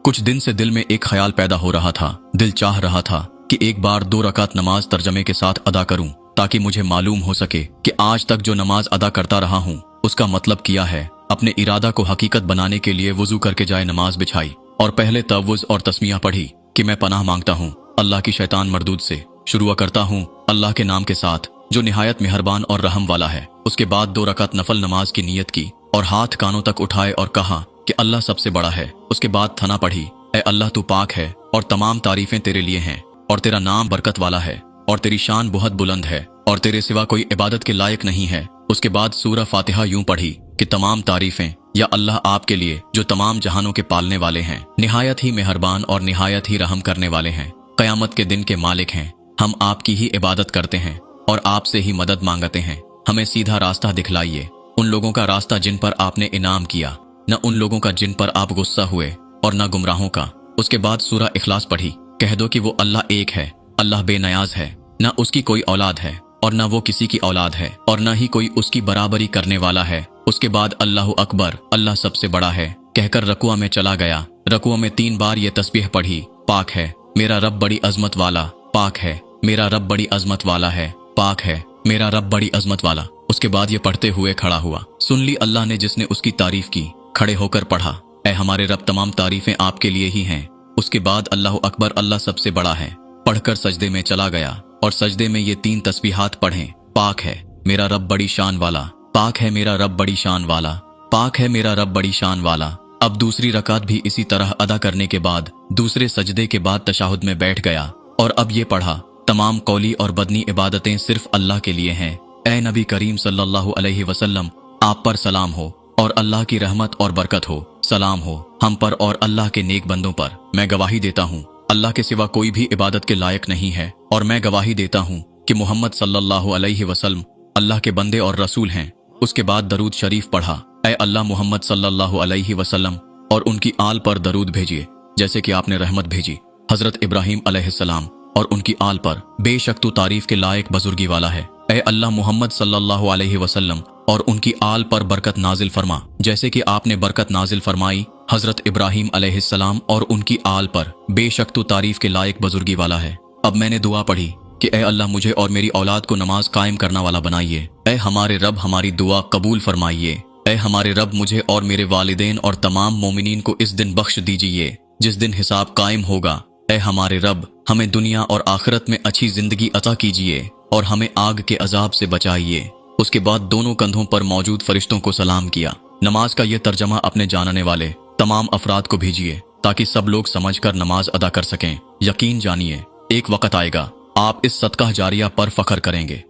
कुछ दिन से दिल में एक ख्याल पैदा हो रहा था। दिल चाह रहा था कि एक बार 2 रकात नमाज तर्जमे के साथ अदा करूं, ताकि मुझे मालूम हो सके कि आज तक जो नमाज अदा करता रहा हूं उसका मतलब किया है। अपने इरादा को हकीकत बनाने के लिए वुजू करके जाए नमाज बिछाई और पहले तवुज़ और तस्मिया पढ़ी कि मैं पनाह मांगता हूं अल्लाह की शैतान मरदूद से। शुरू करता हूं अल्लाह के नाम के साथ जो निहायत मेहरबान और रहम वाला है। उसके बाद 2 रकात नफल नमाज की नीयत की और हाथ कानों तक उठाए और कहा कि अल्लाह सबसे बड़ा है। उसके बाद थना पढ़ी, ऐ अल्लाह तू पाक है और तमाम तारीफें तेरे लिए हैं और तेरा नाम बरकत वाला है और तेरी शान बहुत बुलंद है और तेरे सिवा कोई इबादत के लायक नहीं है। उसके बाद सूरह फातिहा यूं पढ़ी कि तमाम तारीफें या अल्लाह आपके लिए जो तमाम जहानों के पालने वाले हैं, निहायत ही मेहरबान और निहायत ही रहम करने वाले हैं, कयामत के दिन के मालिक हैं। हम आपकी ही इबादत करते हैं और आपसे ही मदद मांगते हैं। हमें सीधा रास्ता दिखलाइए, उन लोगों का रास्ता जिन पर आपने इनाम किया, न उन लोगों का जिन पर आप गुस्सा हुए और न गुमराहों का। उसके बाद सूरह इखलास पढ़ी, कह दो कि वो अल्लाह एक है, अल्लाह बेनयाज है, न उसकी कोई औलाद है और न वो किसी की औलाद है और न ही कोई उसकी बराबरी करने वाला है। उसके बाद अल्लाहु अकबर, अल्लाह सबसे बड़ा है कहकर रकुआ में चला गया। रकुआ में 3 बार ये तस्बीह पढ़ी, पाक है मेरा रब बड़ी अजमत वाला, पाक है मेरा रब बड़ी अजमत वाला है, पाक है मेरा रब बड़ी अजमत वाला। उसके बाद ये पढ़ते हुए खड़ा हुआ, सुन ली अल्लाह ने जिसने उसकी तारीफ की। खड़े होकर पढ़ा, ऐ हमारे रब तमाम तारीफें आपके लिए ही हैं। उसके बाद अल्लाहु अकबर, अल्लाह सबसे बड़ा है पढ़कर सजदे में चला गया और सजदे में ये 3 तस्बीहात पढ़ें, पाक है मेरा रब बड़ी शान वाला, पाक है मेरा रब बड़ी शान वाला, पाक है मेरा रब बड़ी शान वाला। अब दूसरी रकात भी इसी तरह अदा करने के बाद दूसरे सजदे के बाद तशाहुद में बैठ गया और अब ये पढ़ा, तमाम कौली और बदनी इबादतें सिर्फ अल्लाह के लिए हैं। ऐ नबी करीम सल्लल्लाहु अलैहि वसल्लम, आप पर सलाम हो और अल्लाह की रहमत और बरकत हो, सलाम हो हम पर और अल्लाह के नेक बंदों पर। मैं गवाही देता हूँ अल्लाह के सिवा कोई भी इबादत के लायक नहीं है और मैं गवाही देता हूँ कि मोहम्मद सल्लल्लाहु अलैहि वसल्लम अल्लाह के बंदे और रसूल हैं। उसके बाद दरूद शरीफ पढ़ा, ऐ अल्लाह मोहम्मद सल्लल्लाहु अलैहि वसल्लम और उनकी आल पर दरूद भेजिए जैसे कि आपने रहमत भेजी हजरत इब्राहिम अलैहिस्सलाम और उनकी आल पर। बेशक तू तारीफ के लायक बुजुर्गी वाला है। ऐ अल्लाह मोहम्मद सल्लल्लाहु अलैहि वसल्लम और उनकी आल पर बरकत नाजिल फरमा जैसे कि आपने बरकत नाजिल फरमाई हजरत इब्राहिम अलैहिस्सलाम और उनकी आल पर। बेशक तू तारीफ के लायक बुजुर्गी वाला है। अब मैंने दुआ पढ़ी कि ऐ अल्लाह मुझे और मेरी औलाद को नमाज कायम करना वाला बनाइए। ऐ हमारे रब हमारी दुआ कबूल फरमाइए। ऐ हमारे रब मुझे और मेरे वालिदैन और तमाम मोमिनीन को इस दिन बख्श दीजिए जिस दिन हिसाब कायम होगा। ऐ हमारे रब हमें दुनिया और आखिरत में अच्छी जिंदगी अता कीजिए और हमें आग के अजाब से बचाइए। उसके बाद दोनों कंधों पर मौजूद फरिश्तों को सलाम किया। नमाज का यह तर्जमा अपने जानने वाले तमाम अफराद को भेजिए ताकि सब लोग समझकर नमाज अदा कर सकें। यकीन जानिए एक वक्त आएगा आप इस सदका जारिया पर फख्र करेंगे।